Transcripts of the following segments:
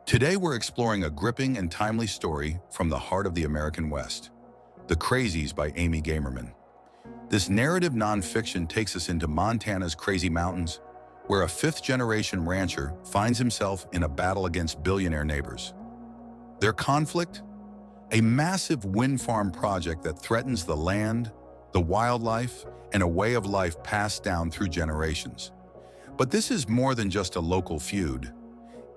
Today we're exploring a gripping and timely story from the heart of the American West, The Crazies by Amy Gamerman. This narrative nonfiction takes us into Montana's crazy mountains, where a fifth-generation rancher finds himself in a battle against billionaire neighbors. Their conflict? A massive wind farm project that threatens the land, the wildlife, and a way of life passed down through generations. But this is more than just a local feud.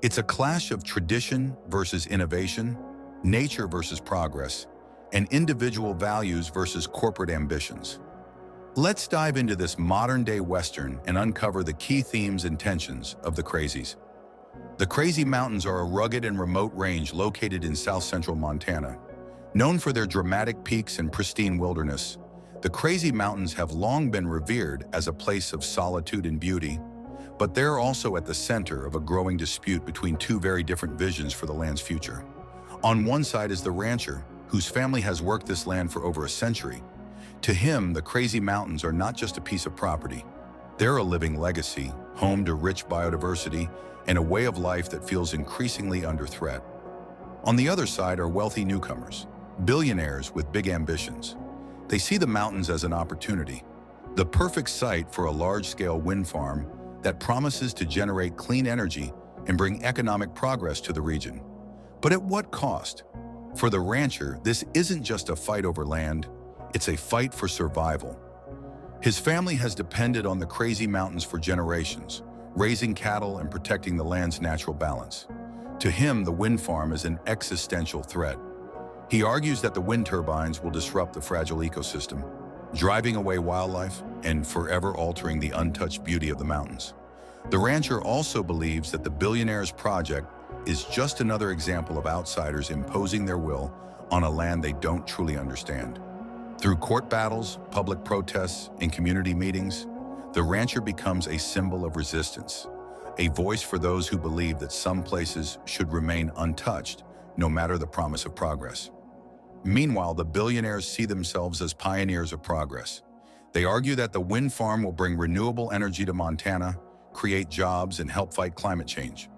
It's a clash of tradition versus innovation, nature versus progress, and individual values versus corporate ambitions. Let's dive into this modern-day Western and uncover the key themes and tensions of the Crazies. The Crazy Mountains are a rugged and remote range located in south-central Montana. Known for their dramatic peaks and pristine wilderness, the Crazy Mountains have long been revered as a place of solitude and beauty, but they're also at the center of a growing dispute between two very different visions for the land's future. On one side is the rancher, whose family has worked this land for over a century. To him, the Crazy Mountains are not just a piece of property. They're a living legacy, home to rich biodiversity and a way of life that feels increasingly under threat. On the other side are wealthy newcomers, billionaires with big ambitions. They see the mountains as an opportunity, the perfect site for a large-scale wind farm that promises to generate clean energy and bring economic progress to the region. But at what cost? For the rancher, this isn't just a fight over land, it's a fight for survival. His family has depended on the Crazy Mountains for generations, raising cattle and protecting the land's natural balance. To him, the wind farm is an existential threat. He argues that the wind turbines will disrupt the fragile ecosystem, driving away wildlife and forever altering the untouched beauty of the mountains. The rancher also believes that the Billionaires project is just another example of outsiders imposing their will on a land they don't truly understand. Through court battles, public protests, and community meetings, the rancher becomes a symbol of resistance, a voice for those who believe that some places should remain untouched, no matter the promise of progress. Meanwhile, the billionaires see themselves as pioneers of progress. They argue that the wind farm will bring renewable energy to Montana, create jobs, and help fight climate change.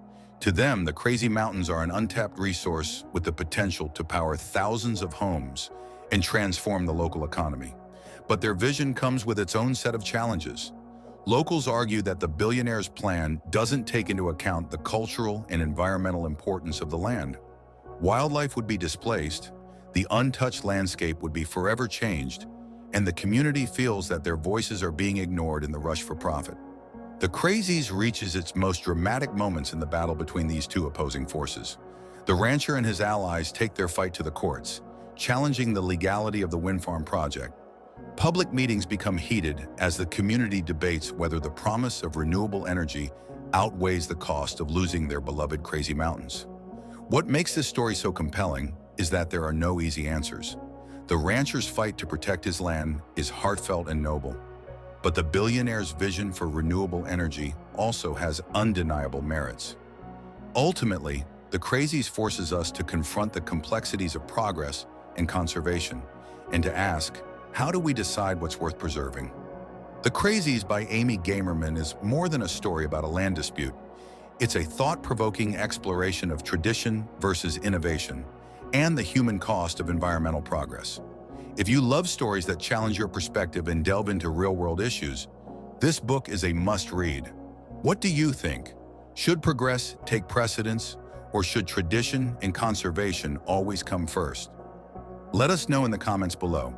To them, the Crazy Mountains are an untapped resource with the potential to power thousands of homes and transform the local economy. But their vision comes with its own set of challenges. Locals argue that the billionaires' plan doesn't take into account the cultural and environmental importance of the land. Wildlife would be displaced, the untouched landscape would be forever changed, and the community feels that their voices are being ignored in the rush for profit. The Crazies reaches its most dramatic moments in the battle between these two opposing forces. The rancher and his allies take their fight to the courts, challenging the legality of the wind farm project. Public meetings become heated as the community debates whether the promise of renewable energy outweighs the cost of losing their beloved Crazy Mountains. What makes this story so compelling is that there are no easy answers. The rancher's fight to protect his land is heartfelt and noble, but the billionaire's vision for renewable energy also has undeniable merits. Ultimately, the Crazies forces us to confront the complexities of progress and conservation, and to ask, how do we decide what's worth preserving? The Crazies by Amy Gamerman is more than a story about a land dispute. It's a thought-provoking exploration of tradition versus innovation, and the human cost of environmental progress. If you love stories that challenge your perspective and delve into real-world issues, this book is a must-read. What do you think? Should progress take precedence, or should tradition and conservation always come first? Let us know in the comments below.